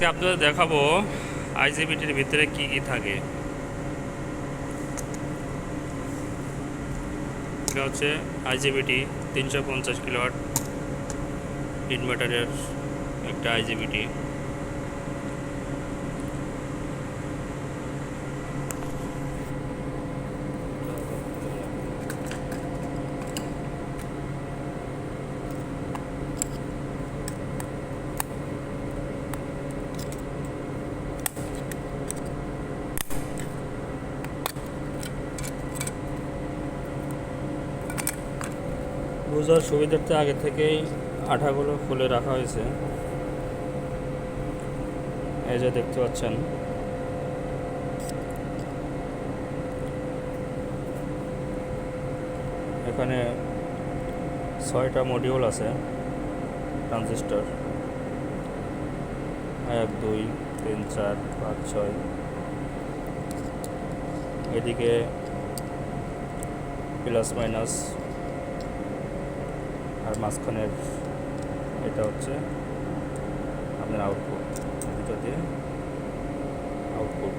আজকে আপনাদের দেখাবো আইজিবিটির ভিতরে কি কি থাকে। এটা হচ্ছে আইজিবিটি 350 কিলোওয়াট ইনভার্টারের একটা আইজিবিটি। বোঝার সুবিধার্থে আগে থেকেই আঠাগুলো খুলে রাখা হয়েছে। এই যে দেখতে পাচ্ছেন, এখানে 6টা মডিউল আছে ট্রানজিস্টর, 1 2 3 4 5 6। এদিকে প্লাস মাইনাস, আর মাঝখানের এটা হচ্ছে আপনার আউটপুট, দুটো দিয়ে আউটপুট।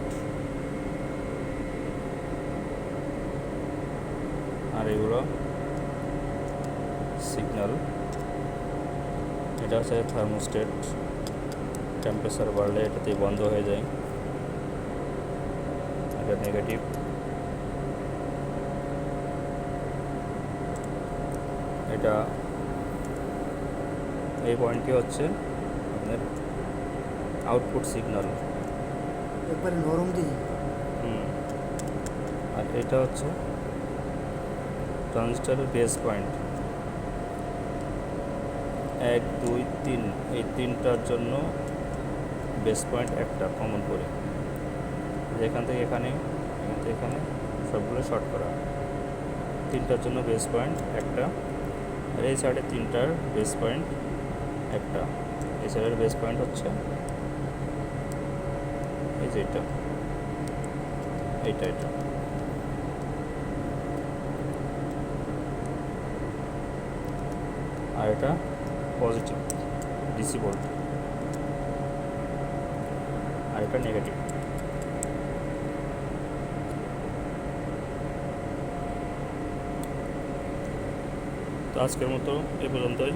আর এগুলো সিগন্যাল। এটা হচ্ছে থার্মোস্টেট, টেম্পারেচার বাড়লে এটাতেই বন্ধ হয়ে যায়। এটা নেগেটিভ। এটা এই পয়েন্টটি হচ্ছে আপনার আউটপুট সিগন্যাল, একবারে নরম দিই। আর এটা হচ্ছে ট্রানজিস্টরের বেস পয়েন্ট। 1 2 3, এই তিনটার জন্য বেস পয়েন্ট একটা কমন করে, যেখান থেকে এখানে, এখান থেকে এখানে সবগুলো শর্ট করা। তিনটার জন্য বেস পয়েন্ট একটা, আর এই সাইডে তিনটার বেস পয়েন্ট একটা। এই সাইডের বেস পয়েন্ট হচ্ছে এই যে এটা, এটা আর এটা পজিটিভ ডিসি ভোল্ট, আর এটা নেগেটিভ। তো আজকের মতো এ পর্যন্তই।